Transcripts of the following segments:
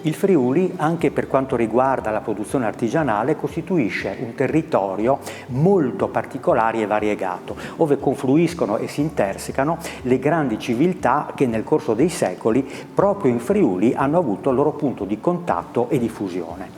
Il Friuli, anche per quanto riguarda la produzione artigianale, costituisce un territorio molto particolare e variegato, dove confluiscono e si intersecano le grandi civiltà che nel corso dei secoli proprio in Friuli hanno avuto il loro punto di contatto e di fusione.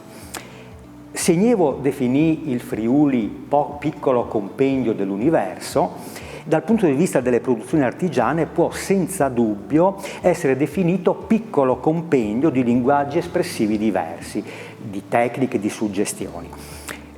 Segnevo definì il Friuli piccolo compendio dell'universo. Dal punto di vista delle produzioni artigiane può senza dubbio essere definito piccolo compendio di linguaggi espressivi diversi, di tecniche, di suggestioni.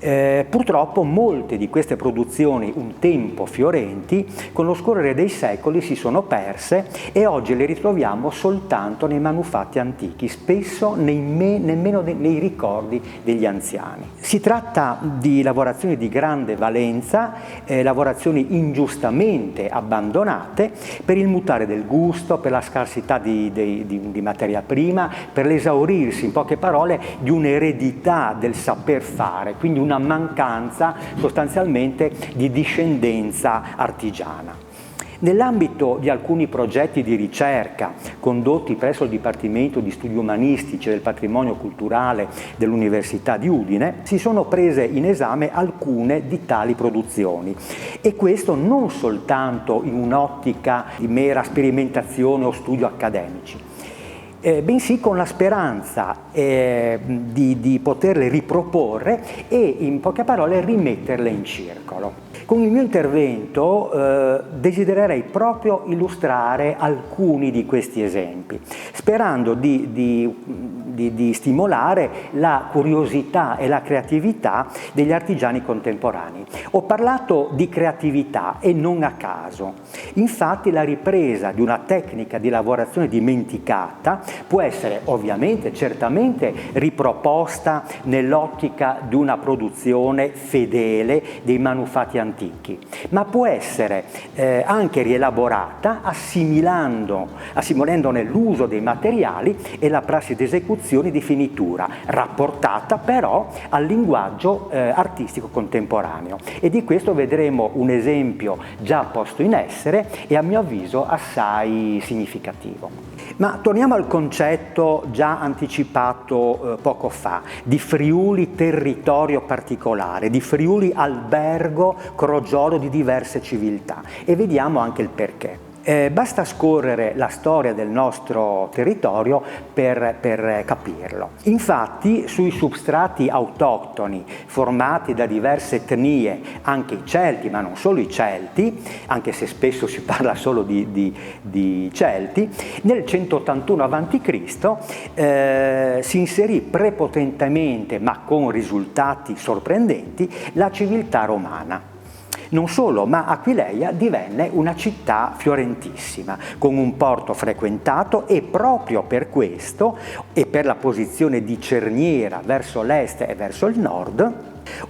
Purtroppo molte di queste produzioni un tempo fiorenti con lo scorrere dei secoli si sono perse e oggi le ritroviamo soltanto nei manufatti antichi, spesso nemmeno nei ricordi degli anziani. Si tratta di lavorazioni di grande valenza, lavorazioni ingiustamente abbandonate per il mutare del gusto, per la scarsità di materia prima, per l'esaurirsi, in poche parole, di un'eredità del saper fare, quindi una mancanza sostanzialmente di discendenza artigiana. Nell'ambito di alcuni progetti di ricerca condotti presso il Dipartimento di Studi Umanistici e del Patrimonio Culturale dell'Università di Udine si sono prese in esame alcune di tali produzioni, e questo non soltanto in un'ottica di mera sperimentazione o studio accademici, bensì con la speranza di poterle riproporre e, in poche parole, rimetterle in circolo. Con il mio intervento desidererei proprio illustrare alcuni di questi esempi, sperando di stimolare la curiosità e la creatività degli artigiani contemporanei. Ho parlato di creatività e non a caso. Infatti la ripresa di una tecnica di lavorazione dimenticata può essere ovviamente, certamente riproposta nell'ottica di una produzione fedele dei manufatti antichi, ma può essere anche rielaborata assimilandone l'uso dei materiali e la prassi di esecuzione di finitura, rapportata però al linguaggio artistico contemporaneo. E di questo vedremo un esempio già posto in essere e a mio avviso assai significativo. Ma torniamo al concetto già anticipato poco fa, di Friuli territorio particolare, di Friuli albergo crogiolo di diverse civiltà, e vediamo anche il perché. Basta scorrere la storia del nostro territorio per capirlo. Infatti, sui substrati autoctoni formati da diverse etnie, anche i Celti, ma non solo i Celti, anche se spesso si parla solo di Celti, nel 181 a.C. Si inserì prepotentemente, ma con risultati sorprendenti, la civiltà romana. Non solo, ma Aquileia divenne una città fiorentissima, con un porto frequentato, e proprio per questo, e per la posizione di cerniera verso l'est e verso il nord,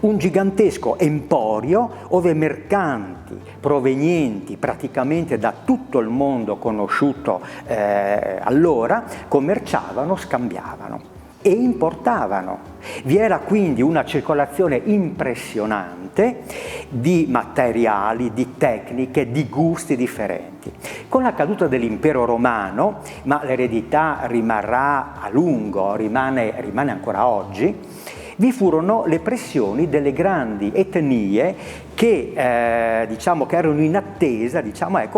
un gigantesco emporio ove mercanti provenienti praticamente da tutto il mondo conosciuto allora commerciavano, scambiavano e importavano. Vi era quindi una circolazione impressionante di materiali, di tecniche, di gusti differenti. Con la caduta dell'impero romano, ma l'eredità rimarrà a lungo, rimane ancora oggi, vi furono le pressioni delle grandi etnie che erano in attesa,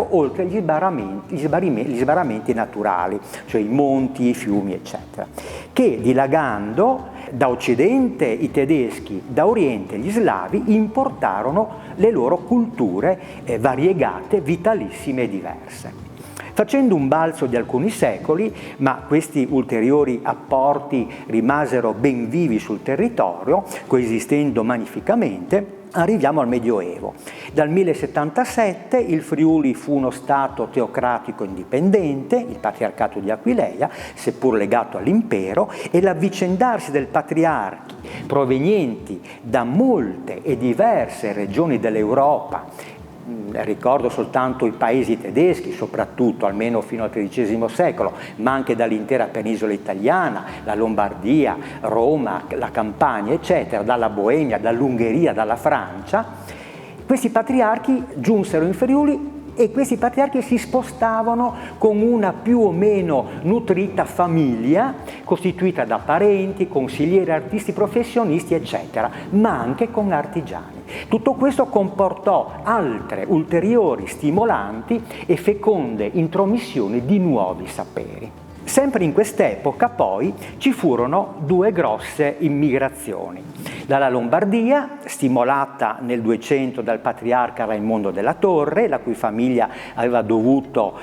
oltre gli sbarramenti naturali, cioè i monti, i fiumi, eccetera, che dilagando da occidente i tedeschi, da oriente gli slavi importarono le loro culture variegate, vitalissime e diverse. Facendo un balzo di alcuni secoli, ma questi ulteriori apporti rimasero ben vivi sul territorio, coesistendo magnificamente, arriviamo al Medioevo. Dal 1077 il Friuli fu uno stato teocratico indipendente, il Patriarcato di Aquileia, seppur legato all'impero, e l'avvicendarsi del patriarchi provenienti da molte e diverse regioni dell'Europa. Ricordo soltanto i paesi tedeschi, soprattutto, almeno fino al XIII secolo, ma anche dall'intera penisola italiana, la Lombardia, Roma, la Campania, eccetera, dalla Boemia, dall'Ungheria, dalla Francia. Questi patriarchi giunsero in Friuli e questi patriarchi si spostavano con una più o meno nutrita famiglia costituita da parenti, consiglieri, artisti, professionisti, eccetera, ma anche con artigiani. Tutto questo comportò altre ulteriori stimolanti e feconde intromissioni di nuovi saperi. Sempre in quest'epoca poi ci furono due grosse immigrazioni. Dalla Lombardia, stimolata nel 200 dal patriarca Raimondo della Torre, la cui famiglia aveva dovuto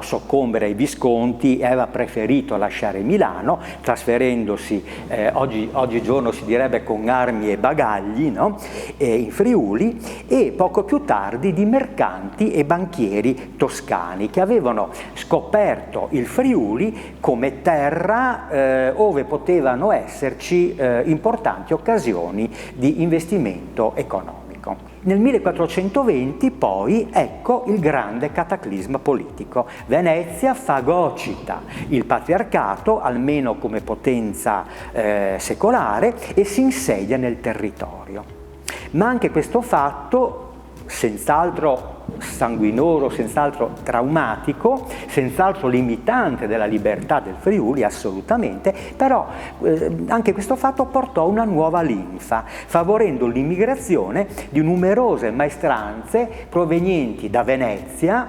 soccombere ai Visconti e aveva preferito lasciare Milano, trasferendosi oggigiorno si direbbe con armi e bagagli, no? In Friuli, e poco più tardi di mercanti e banchieri toscani che avevano scoperto il Friuli come terra ove potevano esserci importanti occasioni di investimento economico. Nel 1420 poi ecco il grande cataclisma politico. Venezia fagocita il patriarcato, almeno come potenza secolare, e si insedia nel territorio. Ma anche questo fatto, senz'altro sanguinoso, senz'altro traumatico, senz'altro limitante della libertà del Friuli, assolutamente, però anche questo fatto portò una nuova linfa, favorendo l'immigrazione di numerose maestranze provenienti da Venezia,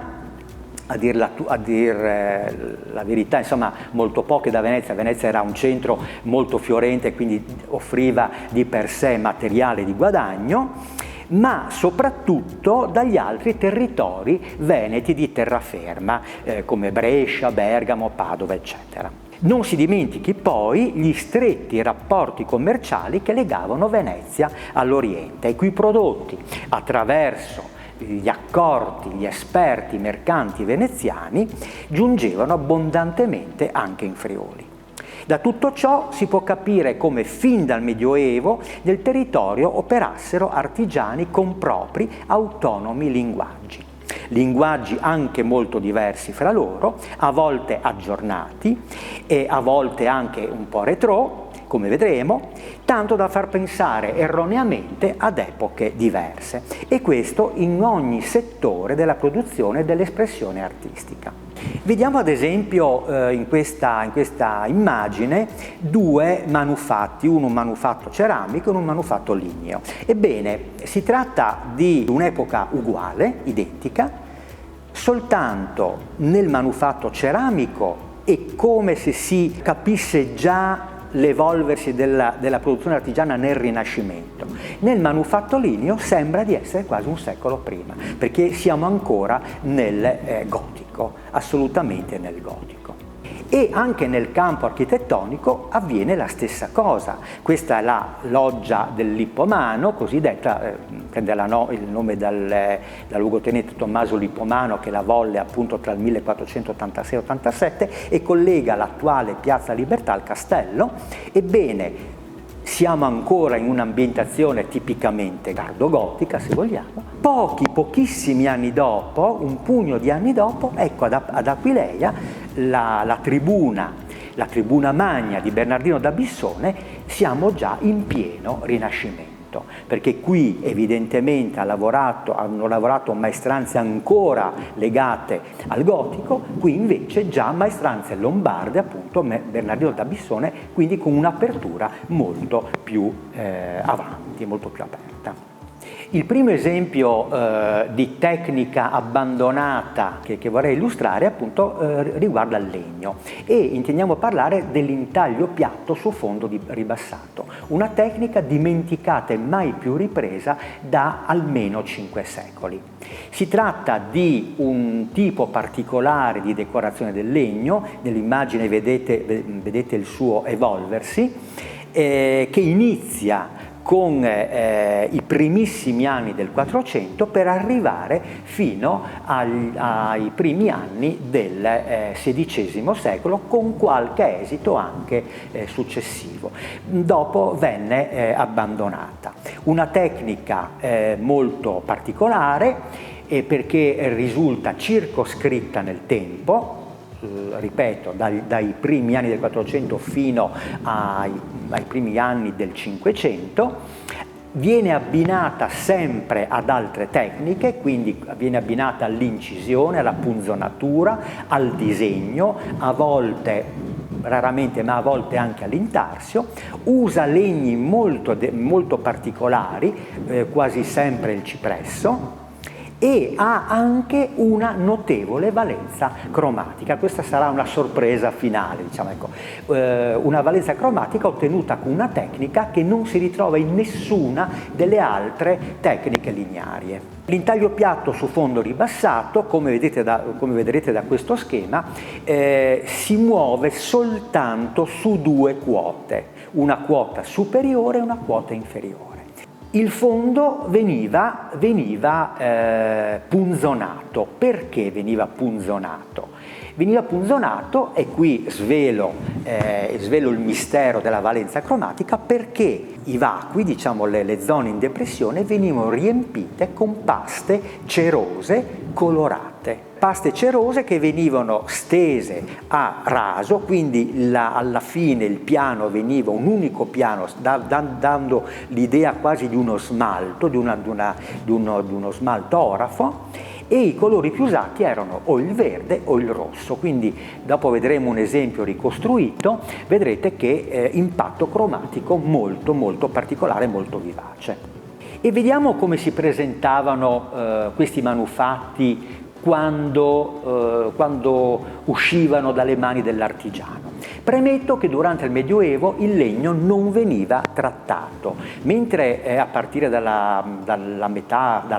a dir la verità, insomma, molto poche da Venezia. Venezia era un centro molto fiorente, quindi offriva di per sé materiale di guadagno, ma soprattutto dagli altri territori veneti di terraferma, come Brescia, Bergamo, Padova, eccetera. Non si dimentichi poi gli stretti rapporti commerciali che legavano Venezia all'Oriente, i cui prodotti, attraverso gli accordi, gli esperti mercanti veneziani, giungevano abbondantemente anche in Friuli. Da tutto ciò si può capire come fin dal Medioevo nel territorio operassero artigiani con propri autonomi linguaggi anche molto diversi fra loro, a volte aggiornati e a volte anche un po' retrò, come vedremo, tanto da far pensare erroneamente ad epoche diverse, e questo in ogni settore della produzione e dell'espressione artistica. Vediamo ad esempio in questa immagine due manufatti, uno un manufatto ceramico e un manufatto ligneo. Ebbene, si tratta di un'epoca uguale, identica, soltanto nel manufatto ceramico è come se si capisse già l'evolversi della produzione artigiana nel Rinascimento. Nel manufatto ligneo sembra di essere quasi un secolo prima, perché siamo ancora nel gotico, assolutamente nel gotico. E anche nel campo architettonico avviene la stessa cosa. Questa è la loggia del Lippomano, cosiddetta, prende il nome dal luogotenente Tommaso Lippomano, che la volle appunto tra il 1486-87 e collega l'attuale Piazza Libertà al castello. Ebbene, siamo ancora in un'ambientazione tipicamente tardogotica, se vogliamo. Pochissimi anni dopo, un pugno di anni dopo, ecco ad Aquileia la tribuna magna di Bernardino da Bissone, siamo già in pieno Rinascimento, perché qui evidentemente hanno lavorato maestranze ancora legate al gotico, qui invece già maestranze lombarde, appunto Bernardino da Bissone, quindi con un'apertura molto più avanti, molto più aperta. Il primo esempio di tecnica abbandonata che vorrei illustrare appunto riguarda il legno, e intendiamo parlare dell'intaglio piatto su fondo ribassato, una tecnica dimenticata e mai più ripresa da almeno 5 secoli. Si tratta di un tipo particolare di decorazione del legno, nell'immagine vedete il suo evolversi, che inizia con i primissimi anni del 400 per arrivare fino ai primi anni del XVI secolo, con qualche esito anche successivo. Dopo venne abbandonata. Una tecnica molto particolare perché risulta circoscritta nel tempo, ripeto, dai primi anni del 400 fino ai primi anni del 500, Viene abbinata sempre ad altre tecniche, quindi viene abbinata all'incisione, alla punzonatura, al disegno, a volte, raramente, ma a volte anche all'intarsio. Usa legni molto particolari, quasi sempre il cipresso, e ha anche una notevole valenza cromatica. Questa sarà una sorpresa finale, diciamo, ecco. Una valenza cromatica ottenuta con una tecnica che non si ritrova in nessuna delle altre tecniche lignarie. L'intaglio piatto su fondo ribassato, come vedrete da questo schema, si muove soltanto su due quote, una quota superiore e una quota inferiore. Il fondo veniva punzonato. Perché veniva punzonato? Veniva punzonato, e qui svelo il mistero della valenza cromatica, perché i vacui, diciamo le zone in depressione, venivano riempite con paste cerose colorate. Paste cerose che venivano stese a raso, quindi alla fine il piano veniva un unico piano, dando l'idea quasi di uno smalto, di uno smalto orafo, e i colori più usati erano o il verde o il rosso. Quindi dopo vedremo un esempio ricostruito, vedrete che impatto cromatico molto particolare, molto vivace. E vediamo come si presentavano questi manufatti quando uscivano dalle mani dell'artigiano. Premetto che durante il Medioevo il legno non veniva trattato, mentre a partire dalla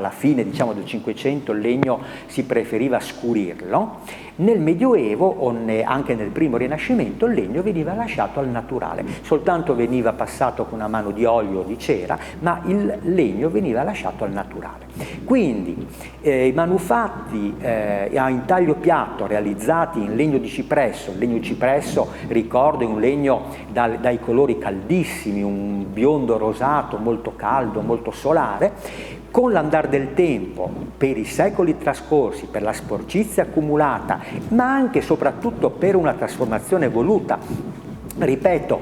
fine, diciamo, del Cinquecento il legno si preferiva scurirlo. Nel Medioevo o anche nel primo Rinascimento il legno veniva lasciato al naturale, soltanto veniva passato con una mano di olio o di cera, ma il legno veniva lasciato al naturale. Quindi i manufatti a intaglio piatto realizzati in legno di cipresso, il legno di cipresso, ricordo, è un legno dai colori caldissimi, un biondo rosato molto caldo, molto solare. Con l'andare del tempo, per i secoli trascorsi, per la sporcizia accumulata, ma anche e soprattutto per una trasformazione voluta, ripeto,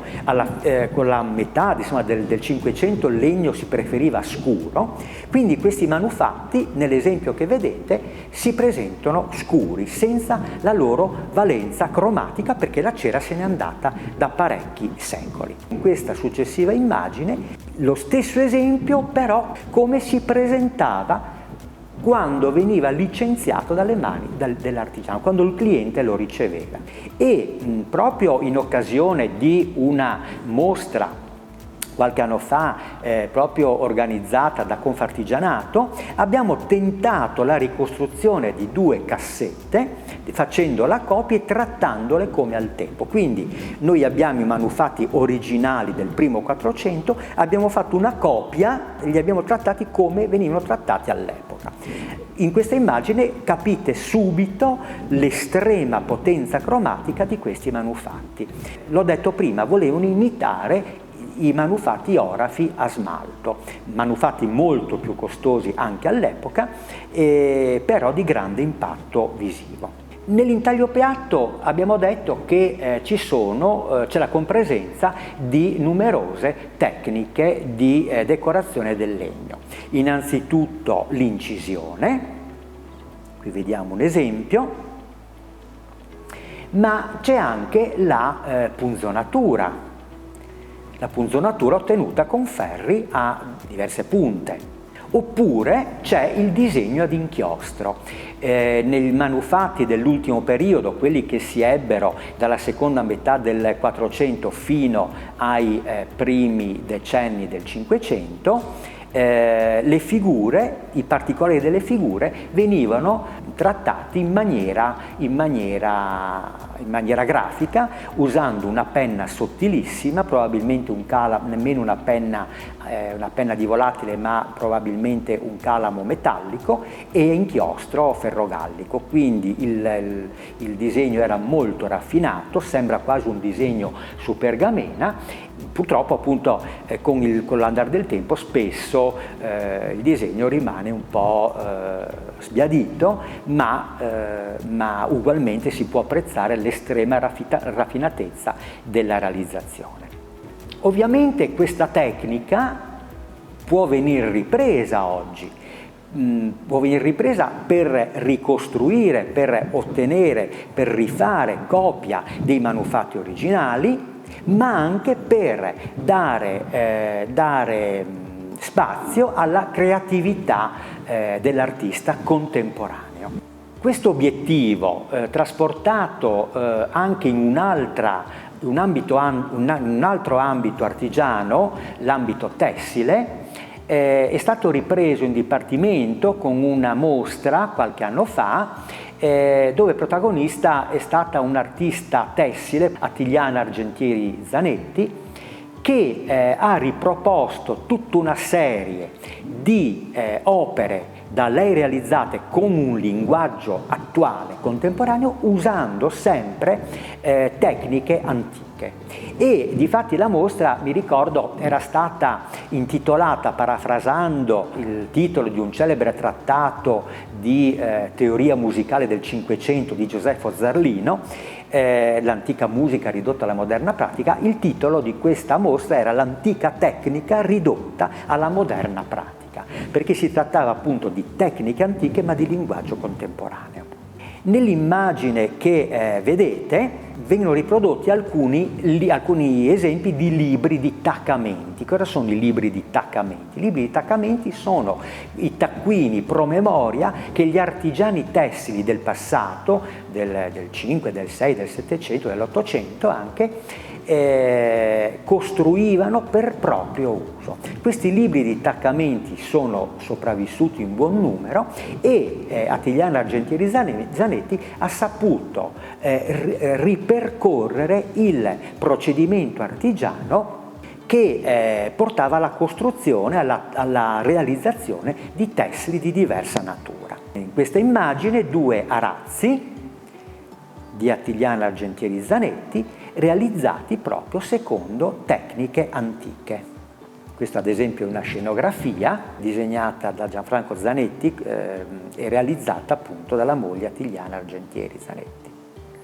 con la metà, insomma, del Cinquecento il legno si preferiva scuro, quindi questi manufatti, nell'esempio che vedete, si presentano scuri, senza la loro valenza cromatica, perché la cera se n'è andata da parecchi secoli. In questa successiva immagine, lo stesso esempio, però come si presentava quando veniva licenziato dalle mani dell'artigiano, quando il cliente lo riceveva. E proprio in occasione di una mostra qualche anno fa, proprio organizzata da Confartigianato, abbiamo tentato la ricostruzione di due cassette, facendo la copia e trattandole come al tempo. Quindi noi abbiamo i manufatti originali del primo 400, abbiamo fatto una copia, li abbiamo trattati come venivano trattati all'epoca. In questa immagine capite subito l'estrema potenza cromatica di questi manufatti. L'ho detto prima, volevano imitare i manufatti orafi a smalto, manufatti molto più costosi anche all'epoca, però di grande impatto visivo. Nell'intaglio piatto abbiamo detto che c'è la compresenza di numerose tecniche di decorazione del legno. Innanzitutto l'incisione, qui vediamo un esempio, ma c'è anche la punzonatura. La punzonatura ottenuta con ferri a diverse punte. Oppure c'è il disegno ad inchiostro. Nei manufatti dell'ultimo periodo, quelli che si ebbero dalla seconda metà del 400 fino ai primi decenni del 500, le figure, i particolari delle figure venivano trattati in maniera grafica, usando una penna sottilissima, probabilmente nemmeno una penna di volatile, ma probabilmente un calamo metallico, e inchiostro ferrogallico. Quindi il disegno era molto raffinato, sembra quasi un disegno su pergamena. Purtroppo, appunto, con l'andare del tempo spesso il disegno rimane un po' sbiadito, ma ugualmente si può apprezzare l'estrema raffinatezza della realizzazione. Ovviamente questa tecnica può venire ripresa oggi. Può venire ripresa per ricostruire, per ottenere, per rifare copia dei manufatti originali, ma anche per dare spazio alla creatività dell'artista contemporaneo. Questo obiettivo, trasportato anche in un altro ambito artigiano, l'ambito tessile, è stato ripreso in Dipartimento con una mostra qualche anno fa, dove protagonista è stata un'artista tessile, Attigliana Argentieri Zanetti, che ha riproposto tutta una serie di opere da lei realizzate con un linguaggio attuale, contemporaneo, usando sempre tecniche antiche. E difatti la mostra, mi ricordo, era stata intitolata, parafrasando il titolo di un celebre trattato di teoria musicale del Cinquecento di Gioseffo Zarlino, l'antica musica ridotta alla moderna pratica. Il titolo di questa mostra era L'antica tecnica ridotta alla moderna pratica, perché si trattava appunto di tecniche antiche ma di linguaggio contemporaneo. Nell'immagine che vedete vengono riprodotti alcuni esempi di libri di taccamenti. Cosa sono i libri di taccamenti? I libri di taccamenti sono i taccuini promemoria che gli artigiani tessili del passato, del 5, del 6, del 700, dell'800 anche, costruivano per proprio uso. Questi libri di taccamenti sono sopravvissuti in buon numero e Attigliana Argentieri Zanetti ha saputo ripercorrere il procedimento artigiano che portava alla costruzione, alla realizzazione di tessili di diversa natura. In questa immagine due arazzi di Attigliana Argentieri Zanetti realizzati proprio secondo tecniche antiche. Questa ad esempio è una scenografia disegnata da Gianfranco Zanetti e realizzata appunto dalla moglie Attigliana Argentieri Zanetti.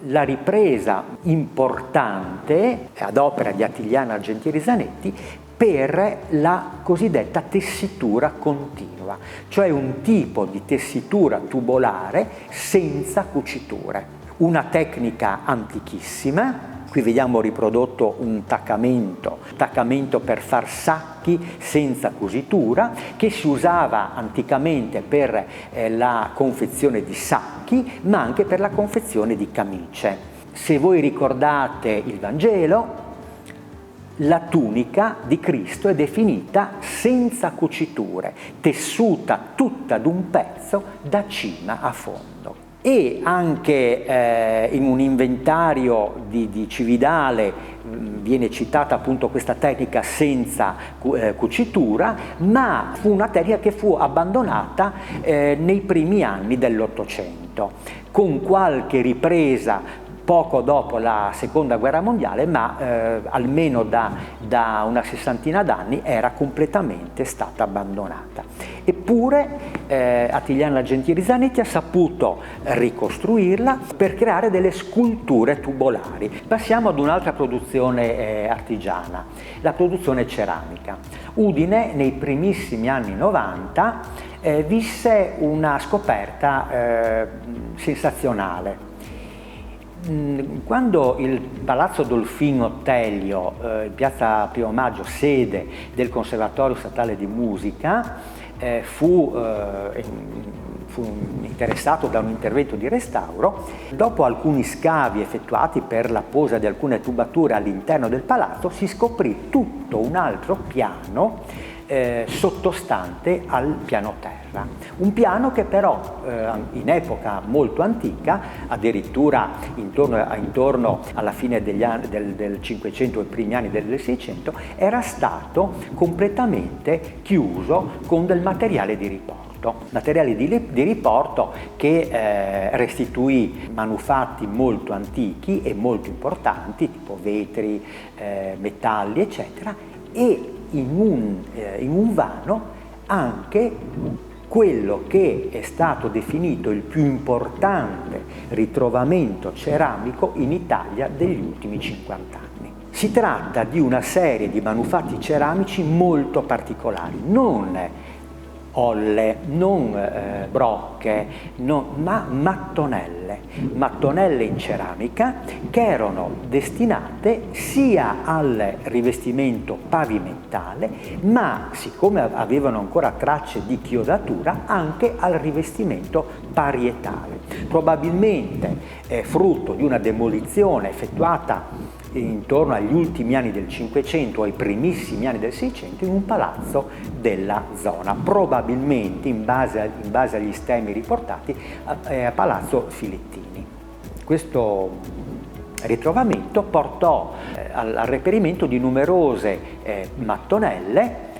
La ripresa importante ad opera di Attigliana Argentieri Zanetti per la cosiddetta tessitura continua, cioè un tipo di tessitura tubolare senza cuciture. Una tecnica antichissima. Qui vediamo riprodotto un taccamento per far sacchi senza cucitura, che si usava anticamente per la confezione di sacchi, ma anche per la confezione di camicie. Se voi ricordate il Vangelo, la tunica di Cristo è definita senza cuciture, tessuta tutta d'un pezzo da cima a fondo. E anche in un inventario di Cividale viene citata appunto questa tecnica senza cucitura, ma fu una tecnica che fu abbandonata nei primi anni dell'Ottocento, con qualche ripresa poco dopo la Seconda Guerra Mondiale, ma almeno da una sessantina d'anni era completamente stata abbandonata. Eppure Attigliana Argentieri Zanetti ha saputo ricostruirla per creare delle sculture tubolari. Passiamo ad un'altra produzione artigiana, la produzione ceramica. Udine nei primissimi anni 90 visse una scoperta sensazionale. Quando il Palazzo Dolfino Telio, in piazza Primo Maggio, sede del Conservatorio Statale di Musica, fu interessato da un intervento di restauro, dopo alcuni scavi effettuati per la posa di alcune tubature all'interno del palazzo, si scoprì tutto un altro piano sottostante al piano terra. Un piano che però in epoca molto antica, addirittura intorno alla fine del Cinquecento e primi anni del Seicento, era stato completamente chiuso con del materiale di riporto che restituì manufatti molto antichi e molto importanti, tipo vetri, metalli, eccetera, e in un vano anche quello che è stato definito il più importante ritrovamento ceramico in Italia degli ultimi 50 anni. Si tratta di una serie di manufatti ceramici molto particolari, non olle, non brocche, ma mattonelle in ceramica che erano destinate sia al rivestimento pavimentale, ma siccome avevano ancora tracce di chiodatura, anche al rivestimento parietale, probabilmente frutto di una demolizione effettuata intorno agli ultimi anni del Cinquecento, ai primissimi anni del Seicento, in un palazzo della zona, probabilmente in base agli stemmi riportati a Palazzo Filittini. Questo ritrovamento portò al reperimento di numerose mattonelle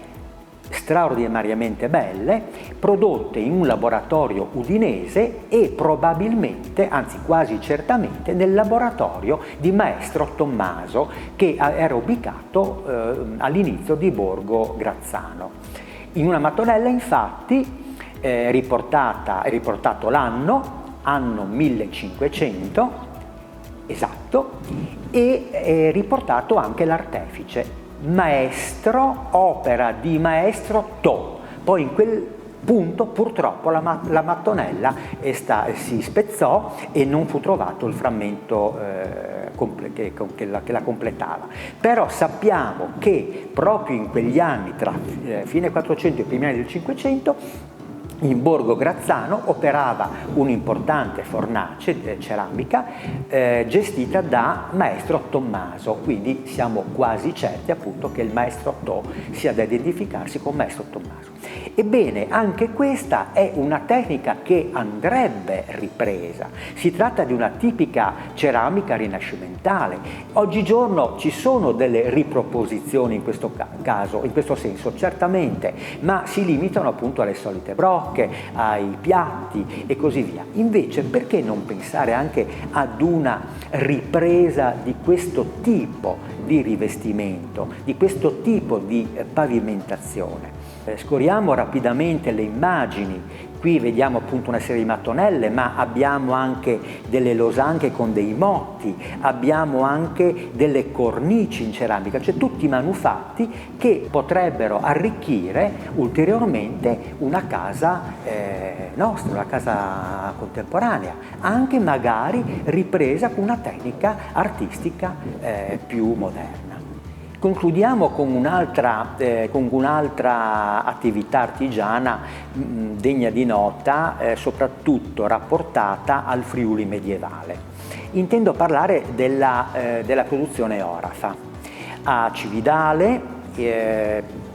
straordinariamente belle, prodotte in un laboratorio udinese e probabilmente, anzi quasi certamente, nel laboratorio di Maestro Tommaso, che era ubicato all'inizio di Borgo Grazzano. In una mattonella, infatti, è riportato anno 1500, esatto, e è riportato anche l'artefice. Maestro, opera di Maestro To. Poi in quel punto purtroppo la mattonella si spezzò e non fu trovato il frammento che la completava. Però sappiamo che proprio in quegli anni, tra fine 400 e i primi anni del 500, in Borgo Grazzano operava un'importante fornace ceramica gestita da Maestro Tommaso, quindi siamo quasi certi appunto che il Maestro To sia da identificarsi con Maestro Tommaso. Ebbene, anche questa è una tecnica che andrebbe ripresa. Si tratta di una tipica ceramica rinascimentale. Oggigiorno ci sono delle riproposizioni in questo caso, in questo senso, certamente, ma si limitano appunto alle solite brocche, ai piatti e così via. Invece, perché non pensare anche ad una ripresa di questo tipo di rivestimento, di questo tipo di pavimentazione? Scorriamo rapidamente le immagini. Qui vediamo appunto una serie di mattonelle, ma abbiamo anche delle losanche con dei motti, abbiamo anche delle cornici in ceramica, cioè tutti manufatti che potrebbero arricchire ulteriormente una casa nostra, una casa contemporanea, anche magari ripresa con una tecnica artistica più moderna. Concludiamo con un'altra attività artigiana degna di nota, soprattutto rapportata al Friuli medievale. Intendo parlare della produzione orafa. A Cividale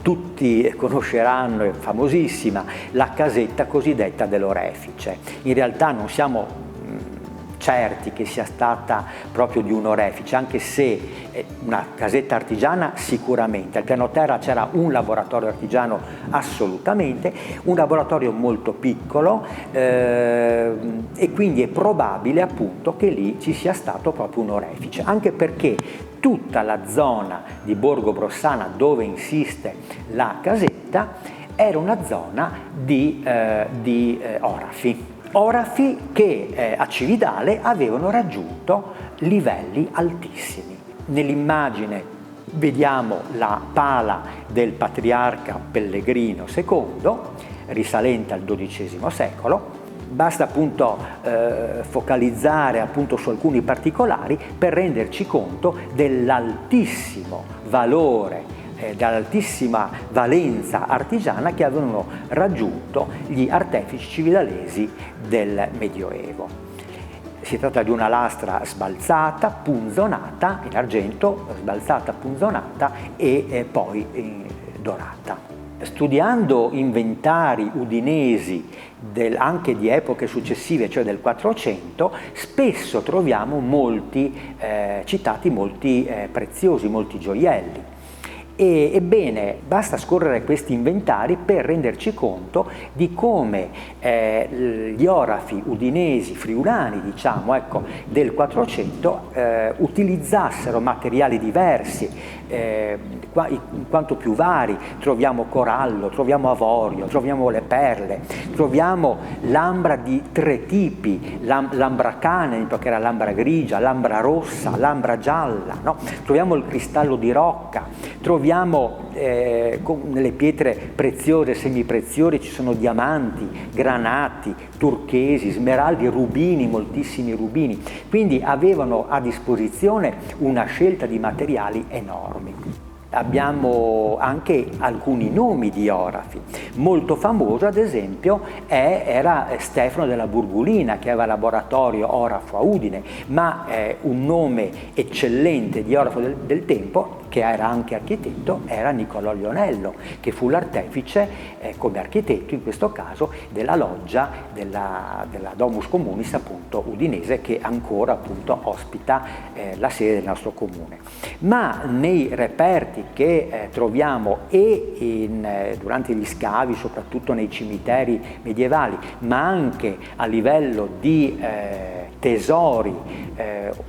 tutti conosceranno, è famosissima, la casetta cosiddetta dell'orefice. In realtà non siamo certi che sia stata proprio di un orefice, anche se una casetta artigiana sicuramente. Al piano terra c'era un laboratorio artigiano assolutamente, un laboratorio molto piccolo e quindi è probabile appunto che lì ci sia stato proprio un orefice, anche perché tutta la zona di Borgo Brossana dove insiste la casetta era una zona di orafi che a Cividale avevano raggiunto livelli altissimi. Nell'immagine vediamo la pala del patriarca Pellegrino II, risalente al XII secolo. Basta appunto focalizzare appunto su alcuni particolari per renderci conto dell'altissimo valore, dall'altissima valenza artigiana che avevano raggiunto gli artefici cividalesi del Medioevo. Si tratta di una lastra sbalzata, punzonata, in argento, sbalzata, punzonata e poi dorata. Studiando inventari udinesi anche di epoche successive, cioè del 400, spesso troviamo citati molti preziosi, molti gioielli. Ebbene, basta scorrere questi inventari per renderci conto di come gli orafi udinesi, friulani, diciamo, ecco, del 400 utilizzassero materiali diversi, quanto più vari. Troviamo corallo, troviamo avorio, troviamo le perle, troviamo l'ambra di 3 tipi, l'ambra canenico, che era l'ambra grigia, l'ambra rossa, l'ambra gialla, no? Troviamo il cristallo di rocca, troviamo nelle pietre preziose e semipreziose ci sono diamanti, granati, turchesi, smeraldi, rubini, moltissimi rubini. Quindi avevano a disposizione una scelta di materiali enormi. Abbiamo anche alcuni nomi di orafi. Molto famoso, ad esempio, era Stefano della Burgulina, che aveva laboratorio orafo a Udine, ma un nome eccellente di orafo del tempo, che era anche architetto, era Niccolò Lionello, che fu l'artefice, come architetto in questo caso, della loggia della Domus Communis, appunto udinese, che ancora appunto ospita la sede del nostro comune. Ma nei reperti che troviamo durante gli scavi, soprattutto nei cimiteri medievali, ma anche a livello di tesori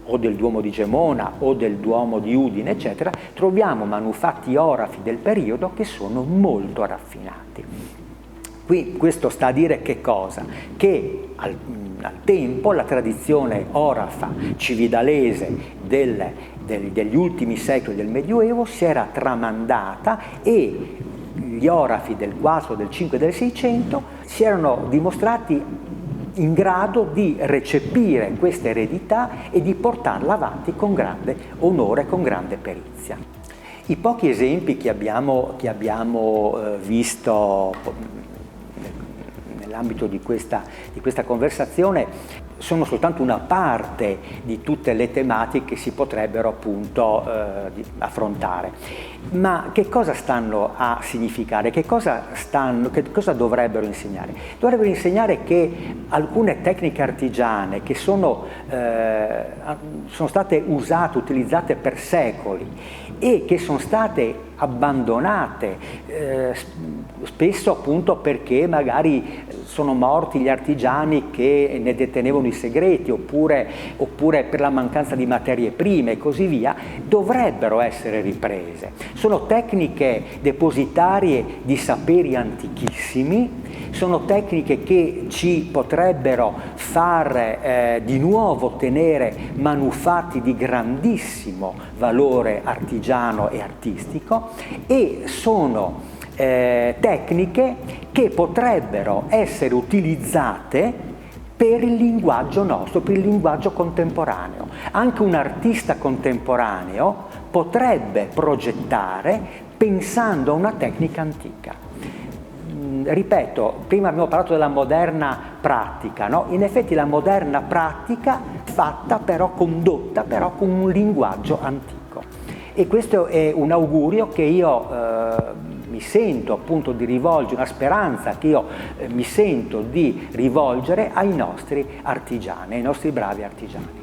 o del Duomo di Gemona o del Duomo di Udine, eccetera, troviamo manufatti orafi del periodo che sono molto raffinati. Qui questo sta a dire che cosa? Che al tempo la tradizione orafa cividalese degli ultimi secoli del Medioevo si era tramandata e gli orafi del 4, del 5 e del 600 si erano dimostrati in grado di recepire questa eredità e di portarla avanti con grande onore, con grande perizia. I pochi esempi che abbiamo visto nell'ambito di questa conversazione sono soltanto una parte di tutte le tematiche che si potrebbero appunto affrontare. Ma che cosa stanno a significare? Che cosa dovrebbero insegnare? Dovrebbero insegnare che alcune tecniche artigiane che sono state usate, utilizzate per secoli e che sono state abbandonate spesso appunto perché magari sono morti gli artigiani che ne detenevano i segreti oppure per la mancanza di materie prime e così via, dovrebbero essere riprese. Sono tecniche depositarie di saperi antichissimi, sono tecniche che ci potrebbero far di nuovo tenere manufatti di grandissimo valore artigiano e artistico e sono tecniche che potrebbero essere utilizzate per il linguaggio nostro, per il linguaggio contemporaneo. Anche un artista contemporaneo potrebbe progettare pensando a una tecnica antica. Ripeto, prima abbiamo parlato della moderna pratica, no? In effetti la moderna pratica fatta però, condotta però con un linguaggio antico. E questo è un augurio che io mi sento appunto di rivolgere, una speranza che io mi sento di rivolgere ai nostri artigiani, ai nostri bravi artigiani.